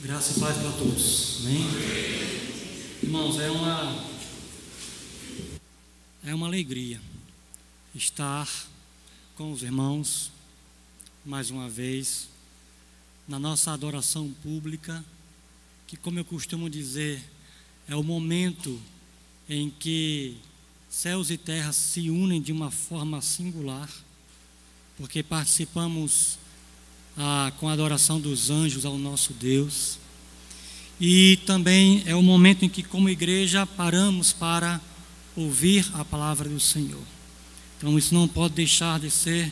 Graça e paz para todos. Amém? Irmãos, é uma alegria estar com os irmãos mais uma vez na nossa adoração pública, que, como eu costumo dizer, é o momento em que céus e terras se unem de uma forma singular, porque participamos com a adoração dos anjos ao nosso Deus, e também é o momento em que, como igreja, paramos para ouvir a palavra do Senhor. Então isso não pode deixar de ser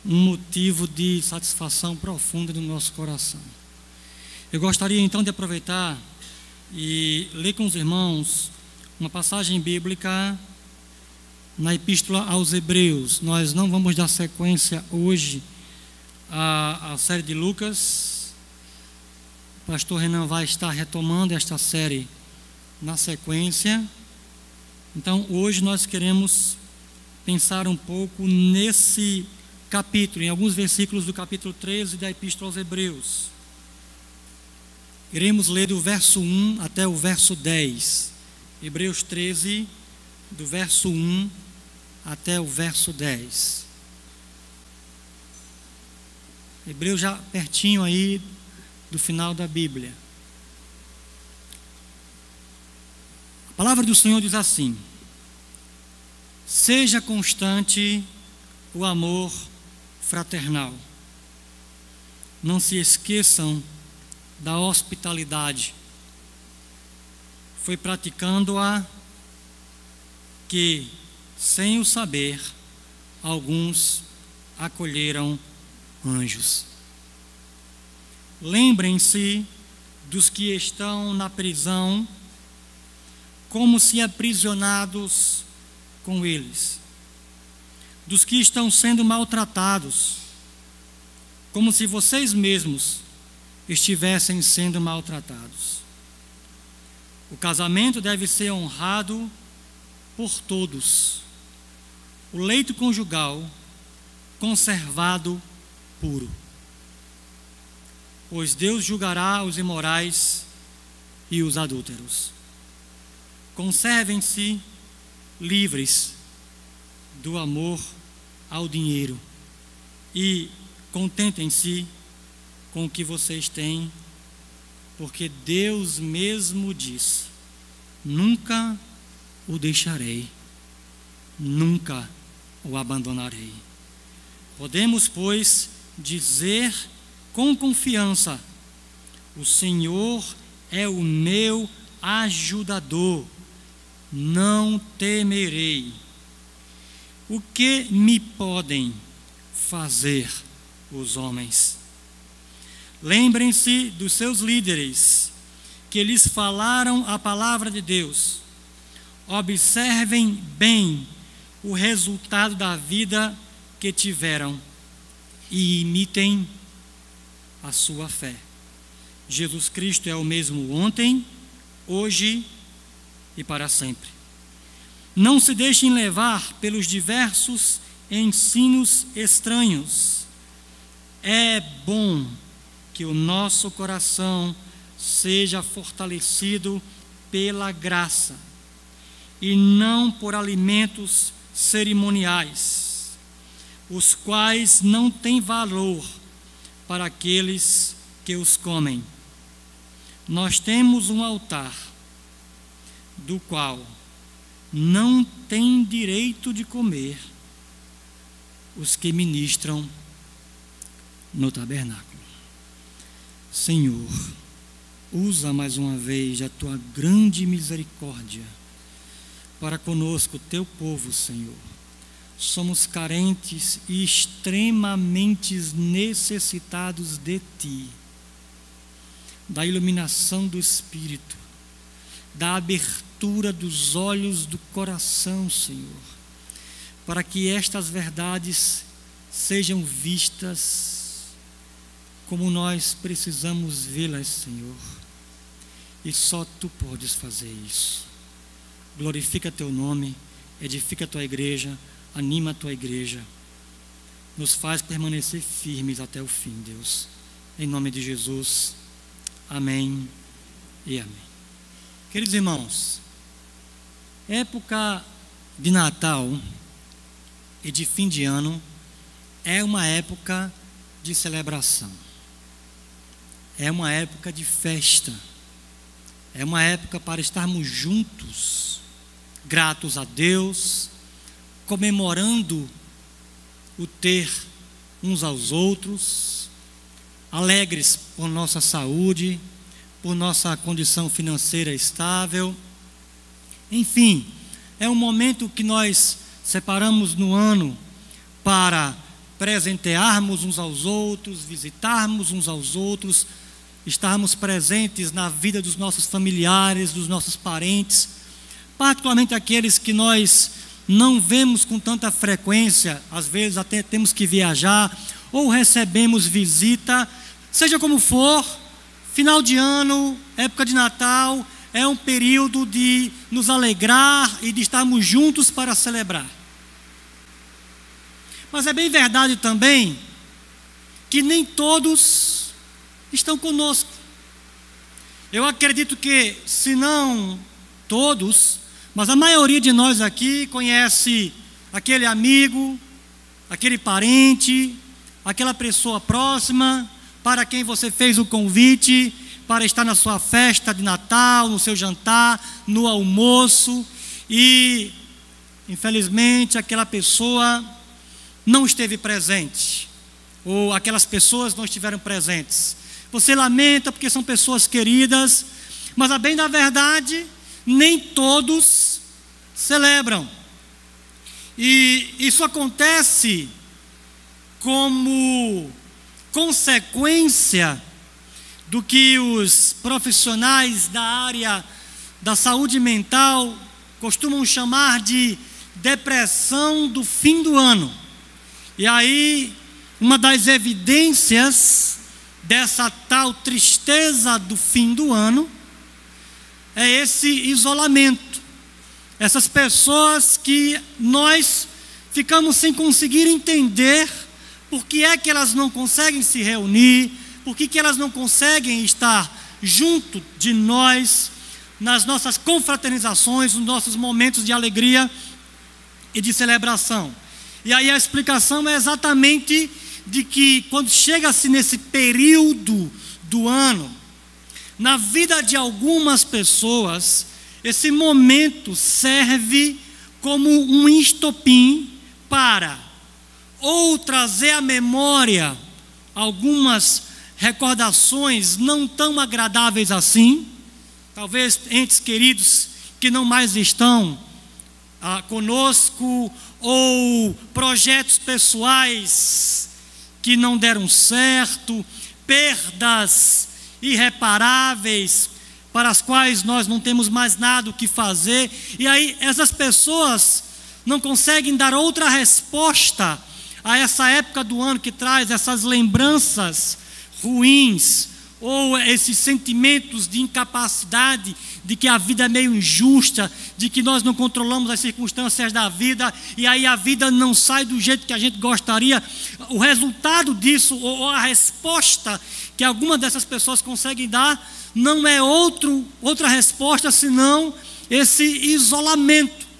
um motivo de satisfação profunda do nosso coração. Eu gostaria então de aproveitar e ler com os irmãos uma passagem bíblica na Epístola aos Hebreus. Nós não vamos dar sequência hoje à série de Lucas. O pastor Renan vai estar retomando esta série na sequência. Então hoje nós queremos pensar um pouco nesse capítulo, em alguns versículos do capítulo 13 da Epístola aos Hebreus. Iremos ler do verso 1 até o verso 10. Hebreus 13, do verso 1 até o verso 10. Hebreus já pertinho aí do final da Bíblia. A palavra do Senhor diz assim: seja constante o amor fraternal. Não se esqueçam da hospitalidade. Foi praticando-a que, sem o saber, alguns acolheram anjos. Lembrem-se dos que estão na prisão, como se aprisionados com eles, dos que estão sendo maltratados, como se vocês mesmos estivessem sendo maltratados. O casamento deve ser honrado por todos, o leito conjugal conservado puro, pois Deus julgará os imorais e os adúlteros. Conservem-se livres do amor ao dinheiro e contentem-se com o que vocês têm, porque Deus mesmo diz: nunca o deixarei, nunca o abandonarei. Podemos, pois, dizer com confiança: o Senhor é o meu ajudador, não temerei. O que me podem fazer os homens? Lembrem-se dos seus líderes, que lhes falaram a palavra de Deus. Observem bem o resultado da vida que tiveram e imitem a sua fé. Jesus Cristo é o mesmo ontem, hoje e para sempre. Não se deixem levar pelos diversos ensinos estranhos. É bom que o nosso coração seja fortalecido pela graça e não por alimentos cerimoniais, os quais não têm valor para aqueles que os comem. Nós temos um altar, do qual não têm direito de comer os que ministram no tabernáculo. Senhor, usa mais uma vez a tua grande misericórdia para conosco, teu povo, Senhor. Somos carentes e extremamente necessitados de ti, da iluminação do Espírito, da abertura dos olhos do coração, Senhor, para que estas verdades sejam vistas como nós precisamos vê-las, Senhor, e só tu podes fazer isso. Glorifica teu nome, edifica a tua igreja, anima a tua igreja, nos faz permanecer firmes até o fim, Deus, em nome de Jesus, Amém e amém. Queridos irmãos, época de Natal e de fim de ano é uma época de celebração. É uma época de festa. É uma época para estarmos juntos, gratos a Deus, comemorando o ter uns aos outros, alegres por nossa saúde, por nossa condição financeira estável. Enfim, é um momento que nós separamos no ano para presentearmos uns aos outros, visitarmos uns aos outros, estarmos presentes na vida dos nossos familiares, dos nossos parentes, particularmente aqueles que nós não vemos com tanta frequência, às vezes até temos que viajar, ou recebemos visita, seja como for. Final de ano, época de Natal, é um período de nos alegrar e de estarmos juntos para celebrar. Mas é bem verdade também que nem todos estão conosco. Eu acredito que, se não todos, mas a maioria de nós aqui conhece aquele amigo, aquele parente, aquela pessoa próxima, para quem você fez o convite para estar na sua festa de Natal, no seu jantar, no almoço, e infelizmente aquela pessoa não esteve presente, ou aquelas pessoas não estiveram presentes. Você lamenta porque são pessoas queridas, mas a bem da verdade, nem todos celebram. E isso acontece como consequência do que os profissionais da área da saúde mental costumam chamar de depressão do fim do ano. E aí, uma das evidências dessa tal tristeza do fim do ano é esse isolamento. Essas pessoas que nós ficamos sem conseguir entender por que é que elas não conseguem se reunir, por que elas não conseguem estar junto de nós nas nossas confraternizações, nos nossos momentos de alegria e de celebração. E aí a explicação é exatamente de que quando chega-se nesse período do ano, na vida de algumas pessoas, esse momento serve como um estopim para ou trazer à memória algumas recordações não tão agradáveis assim, talvez entes queridos que não mais estão conosco, ou projetos pessoais que não deram certo, perdas irreparáveis para as quais nós não temos mais nada o que fazer, e aí essas pessoas não conseguem dar outra resposta a essa época do ano que traz essas lembranças ruins, ou esses sentimentos de incapacidade, de que a vida é meio injusta, de que nós não controlamos as circunstâncias da vida, e aí a vida não sai do jeito que a gente gostaria. O resultado disso, ou a resposta que algumas dessas pessoas conseguem dar, não é outra resposta senão esse isolamento.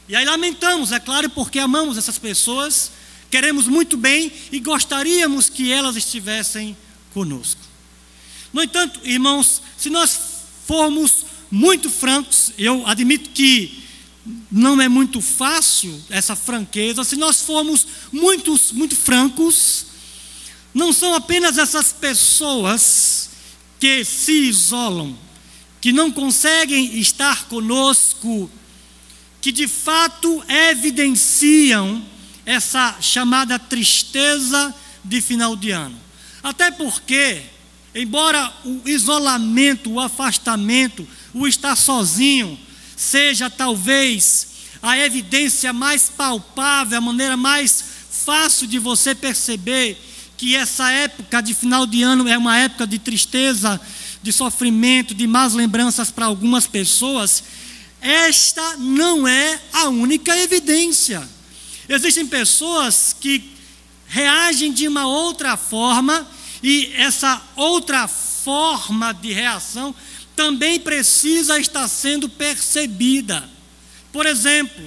E aí lamentamos, é claro, porque amamos essas pessoas, queremos muito bem e gostaríamos que elas estivessem conosco. No entanto, irmãos, se nós formos muito francos, eu admito que não é muito fácil essa franqueza, se nós formos muito francos, não são apenas essas pessoas que se isolam, que não conseguem estar conosco, que de fato evidenciam essa chamada tristeza de final de ano. Até porque, embora o isolamento, o afastamento, o estar sozinho, seja talvez a evidência mais palpável, a maneira mais fácil de você perceber que essa época de final de ano é uma época de tristeza, de sofrimento, de más lembranças para algumas pessoas, esta não é a única evidência. Existem pessoas que reagem de uma outra forma E essa outra forma de reação também precisa estar sendo percebida. Por exemplo,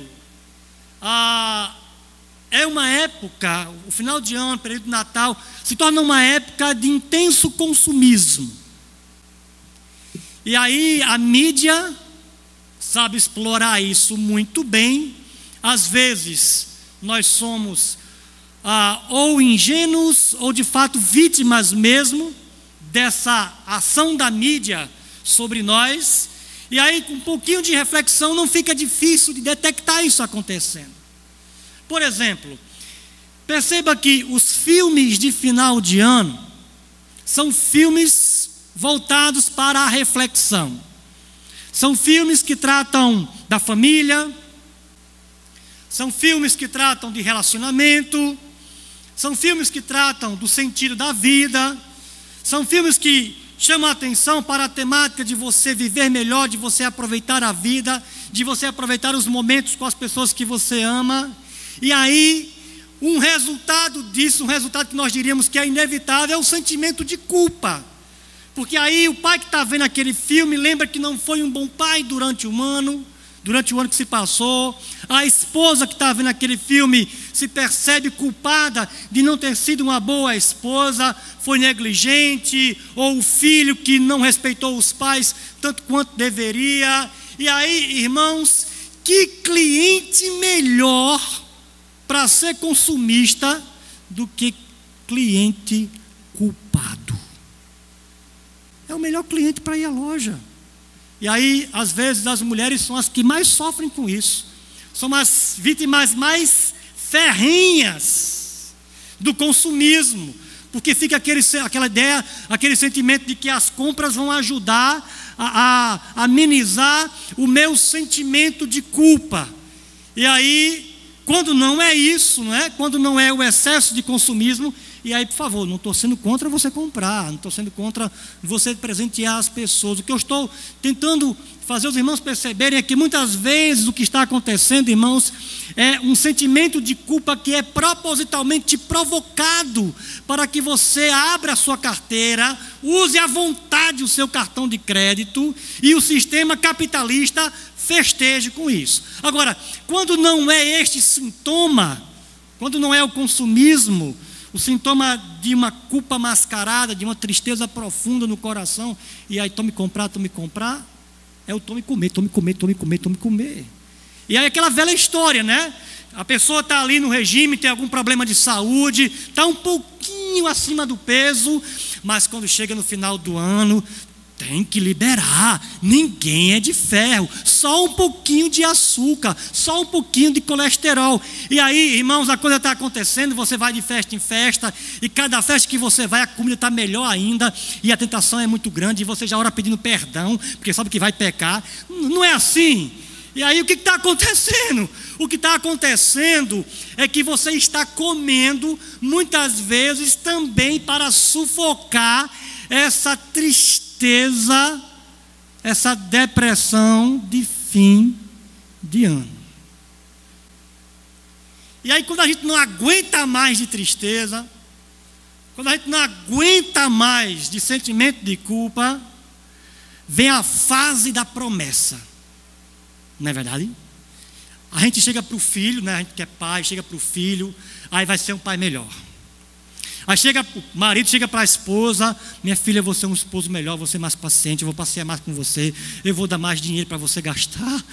é uma época, o final de ano, o período de Natal, se torna uma época de intenso consumismo. E aí a mídia sabe explorar isso muito bem. Às vezes nós somos ou ingênuos ou de fato vítimas mesmo dessa ação da mídia sobre nós. E aí com um pouquinho de reflexão não fica difícil de detectar isso acontecendo. Por exemplo, perceba que os filmes de final de ano são filmes voltados para a reflexão. São filmes que tratam da família, são filmes que tratam de relacionamento, são filmes que tratam do sentido da vida, são filmes que chamam a atenção para a temática de você viver melhor, de você aproveitar a vida, de você aproveitar os momentos com as pessoas que você ama. E aí, um resultado disso, um resultado que nós diríamos que é inevitável, é o sentimento de culpa. Porque aí o pai que está vendo aquele filme lembra que não foi um bom pai durante o ano que se passou. A esposa que está vendo aquele filme se percebe culpada de não ter sido uma boa esposa, foi negligente, ou o filho que não respeitou os pais tanto quanto deveria. E aí, irmãos, que cliente melhor para ser consumista do que cliente culpado? É o melhor cliente para ir à loja. E aí, às vezes, as mulheres são as que mais sofrem com isso. São as vítimas mais ferrenhas do consumismo. Porque fica aquela ideia, aquele sentimento de que as compras vão ajudar a amenizar o meu sentimento de culpa. E aí, quando não é isso, não é? Quando não é o excesso de consumismo, e aí, por favor, não estou sendo contra você comprar, não estou sendo contra você presentear as pessoas. O que eu estou tentando fazer os irmãos perceberem é que muitas vezes o que está acontecendo, irmãos, é um sentimento de culpa que é propositalmente provocado para que você abra a sua carteira, use à vontade o seu cartão de crédito e o sistema capitalista festeje com isso. Agora, quando não é este sintoma, quando não é o consumismo, o sintoma de uma culpa mascarada, de uma tristeza profunda no coração, e aí tome comprar, é o tome comer. E aí aquela velha história, né? A pessoa está ali no regime, tem algum problema de saúde, está um pouquinho acima do peso, mas quando chega no final do ano, tem que liberar, ninguém é de ferro, só um pouquinho de açúcar, só um pouquinho de colesterol. E aí, irmãos, a coisa está acontecendo, você vai de festa em festa, e cada festa que você vai, a comida está melhor ainda, e a tentação é muito grande, e você já ora pedindo perdão, porque sabe que vai pecar. Não é assim. E aí o que está acontecendo? O que está acontecendo é que você está comendo, muitas vezes também para sufocar essa tristeza, essa depressão de fim de ano. E aí quando a gente não aguenta mais de tristeza, quando a gente não aguenta mais de sentimento de culpa, vem a fase da promessa. Não é verdade? A gente chega para o filho, né? A gente que é pai, chega para o filho, aí vai ser um pai melhor. Aí chega o marido, chega para a esposa: minha filha, eu vou ser um esposo melhor, vou ser mais paciente, eu vou passear mais com você, eu vou dar mais dinheiro para você gastar.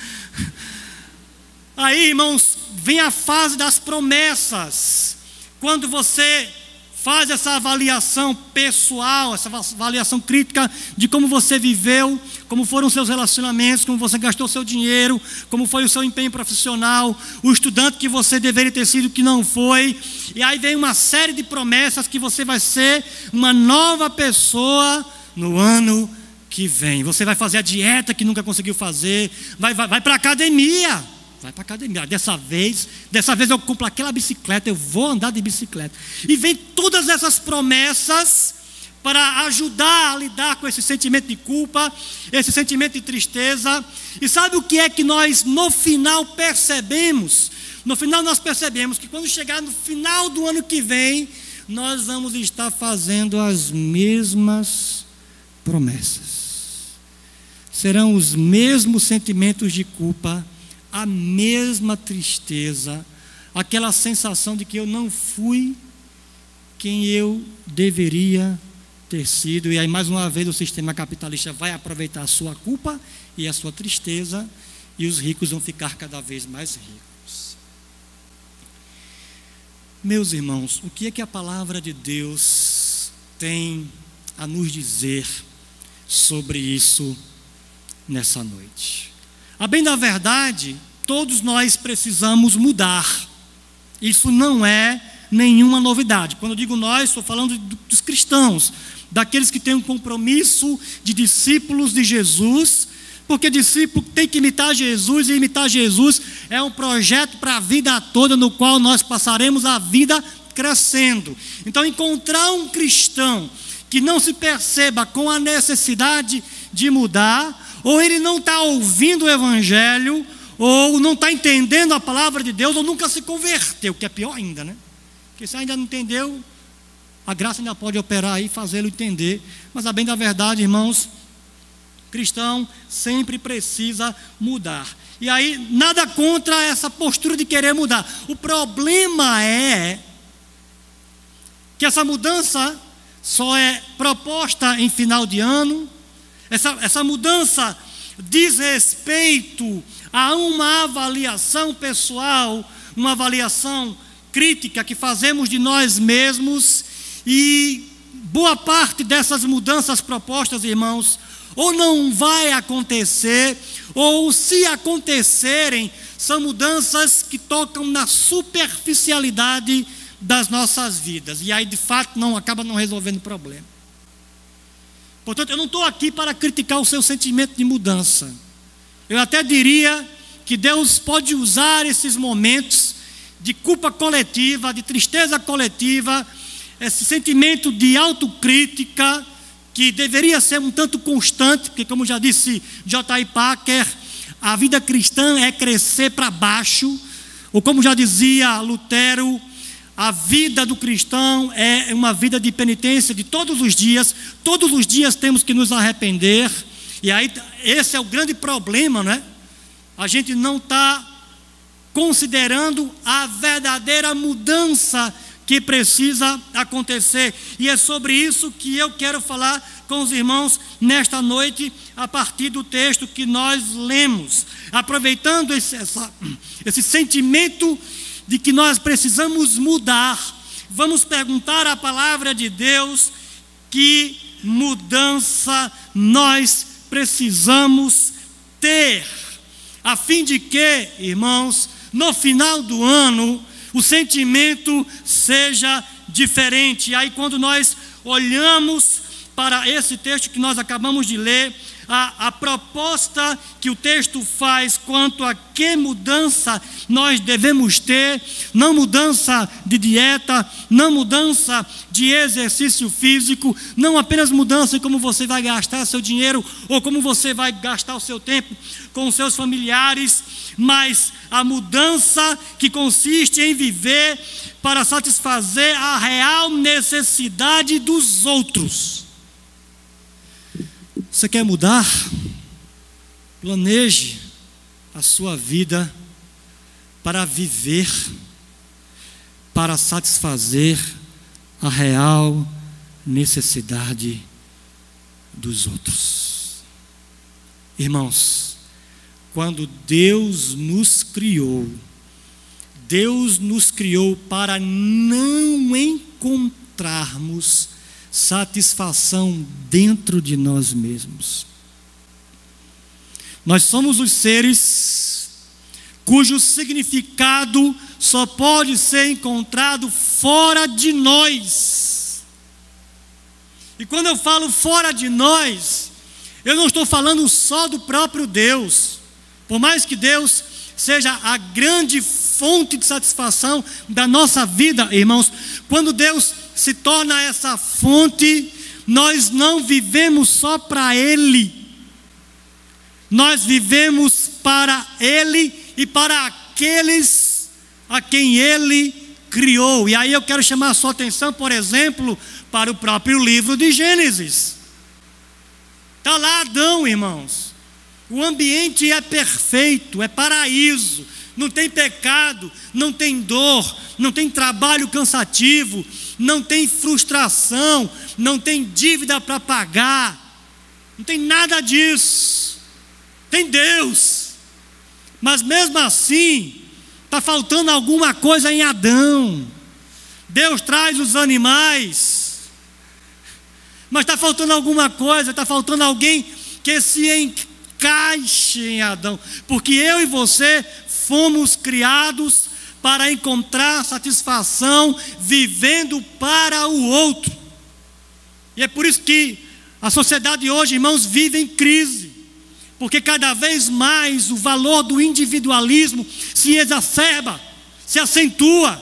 Aí, irmãos, vem a fase das promessas. Quando você faz essa avaliação pessoal, essa avaliação crítica de como você viveu, como foram os seus relacionamentos, como você gastou seu dinheiro, como foi o seu empenho profissional, o estudante que você deveria ter sido que não foi. E aí vem uma série de promessas que você vai ser uma nova pessoa no ano que vem. Você vai fazer a dieta que nunca conseguiu fazer, vai para a academia. Vai para a academia. Dessa vez eu compro aquela bicicleta, eu vou andar de bicicleta. E vem todas essas promessas para ajudar a lidar com esse sentimento de culpa, esse sentimento de tristeza. E sabe o que é que nós no final percebemos? No final nós percebemos que quando chegar no final do ano que vem, nós vamos estar fazendo as mesmas promessas. Serão os mesmos sentimentos de culpa, a mesma tristeza, aquela sensação de que eu não fui quem eu deveria ter sido. E aí, mais uma vez, o sistema capitalista vai aproveitar a sua culpa e a sua tristeza, e os ricos vão ficar cada vez mais ricos. Meus irmãos, o que é que a palavra de Deus tem a nos dizer sobre isso nessa noite? A bem da verdade, todos nós precisamos mudar. Isso não é nenhuma novidade. Quando eu digo nós, estou falando dos cristãos, daqueles que têm um compromisso de discípulos de Jesus, porque discípulo tem que imitar Jesus, e imitar Jesus é um projeto para a vida toda, no qual nós passaremos a vida crescendo. Então, encontrar um cristão que não se perceba com a necessidade de mudar, ou ele não está ouvindo o Evangelho, ou não está entendendo a palavra de Deus, ou nunca se converteu, que é pior ainda, né? Porque se ainda não entendeu, a graça ainda pode operar aí e fazê-lo entender. Mas a bem da verdade, irmãos, cristão sempre precisa mudar. E aí, nada contra essa postura de querer mudar. O problema é que essa mudança só é proposta em final de ano. Essa mudança diz respeito a uma avaliação pessoal, uma avaliação crítica que fazemos de nós mesmos, e boa parte dessas mudanças propostas, irmãos, ou não vai acontecer, ou se acontecerem, são mudanças que tocam na superficialidade das nossas vidas, e aí de fato acaba não resolvendo o problema. Portanto, eu não estou aqui para criticar o seu sentimento de mudança. Eu até diria que Deus pode usar esses momentos de culpa coletiva, de tristeza coletiva, esse sentimento de autocrítica, que deveria ser um tanto constante, porque, como já disse J.I. Packer, a vida cristã é crescer para baixo, ou como já dizia Lutero, a vida do cristão é uma vida de penitência de todos os dias temos que nos arrepender. E aí, esse é o grande problema, né? A gente não está considerando a verdadeira mudança que precisa acontecer. E é sobre isso que eu quero falar com os irmãos nesta noite, a partir do texto que nós lemos. Aproveitando esse sentimento de que nós precisamos mudar, vamos perguntar à palavra de Deus que mudança nós precisamos ter, a fim de que, irmãos, no final do ano, o sentimento seja diferente. E aí, quando nós olhamos para esse texto que nós acabamos de ler, a proposta que o texto faz quanto a que mudança nós devemos ter, não mudança de dieta, não mudança de exercício físico, não apenas mudança em como você vai gastar seu dinheiro ou como você vai gastar o seu tempo com os seus familiares, mas a mudança que consiste em viver para satisfazer a real necessidade dos outros. Você quer mudar? Planeje a sua vida para viver, para satisfazer a real necessidade dos outros. Irmãos, quando Deus nos criou para não encontrarmos satisfação dentro de nós mesmos. Nós somos os seres cujo significado só pode ser encontrado fora de nós. E quando eu falo fora de nós, eu não estou falando só do próprio Deus. Por mais que Deus seja a grande fonte de satisfação da nossa vida, irmãos, quando Deus se torna essa fonte, nós não vivemos só para Ele, nós vivemos para Ele e para aqueles a quem Ele criou. E aí eu quero chamar a sua atenção, por exemplo, para o próprio livro de Gênesis. Está lá Adão, irmãos. O ambiente é perfeito, é paraíso. Não tem pecado, não tem dor, não tem trabalho cansativo, não tem frustração, não tem dívida para pagar. Não tem nada disso. Tem Deus. Mas mesmo assim, está faltando alguma coisa em Adão. Deus traz os animais, mas está faltando alguma coisa, está faltando alguém que se encaixe em Adão. Porque eu e você fomos criados para encontrar satisfação vivendo para o outro. E é por isso que a sociedade hoje, irmãos, vive em crise. Porque cada vez mais o valor do individualismo se exacerba, se acentua.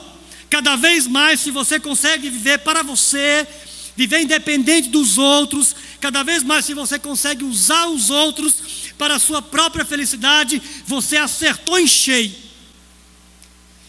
Cada vez mais, se você consegue viver para você, viver independente dos outros, cada vez mais, se você consegue usar os outros para a sua própria felicidade, você acertou em cheio.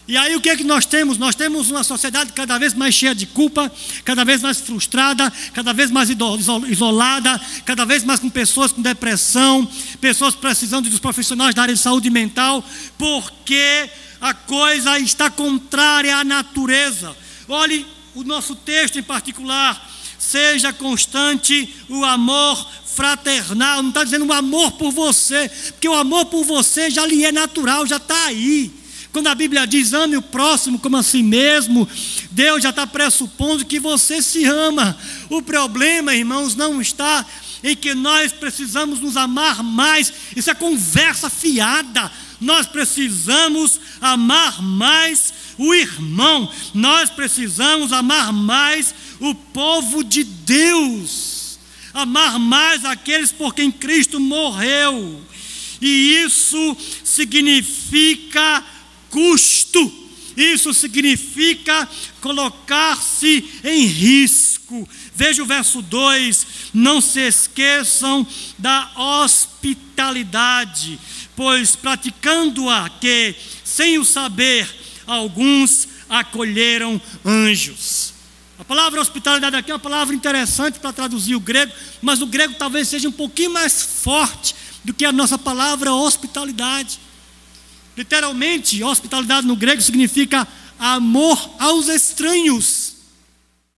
E aí o que é que nós temos? Nós temos uma sociedade cada vez mais cheia de culpa, cada vez mais frustrada, cada vez mais isolada, cada vez mais com pessoas com depressão, pessoas precisando dos profissionais da área de saúde mental, porque a coisa está contrária à natureza. Olhe o nosso texto em particular: seja constante o amor fraternal. Não está dizendo o amor por você, porque o amor por você já lhe é natural, já está aí. Quando a Bíblia diz ame o próximo como a si mesmo, Deus já está pressupondo que você se ama. O problema, irmãos, não está em que nós precisamos nos amar mais. Isso é conversa fiada. Nós precisamos amar mais o irmão. Nós precisamos amar mais o povo de Deus. Amar mais aqueles por quem Cristo morreu. E isso significa custo, isso significa colocar-se em risco. Veja o verso 2: não se esqueçam da hospitalidade, pois praticando-a que, sem o saber, alguns acolheram anjos. A palavra hospitalidade aqui é uma palavra interessante para traduzir o grego, mas o grego talvez seja um pouquinho mais forte do que a nossa palavra hospitalidade. Literalmente, hospitalidade no grego significa amor aos estranhos.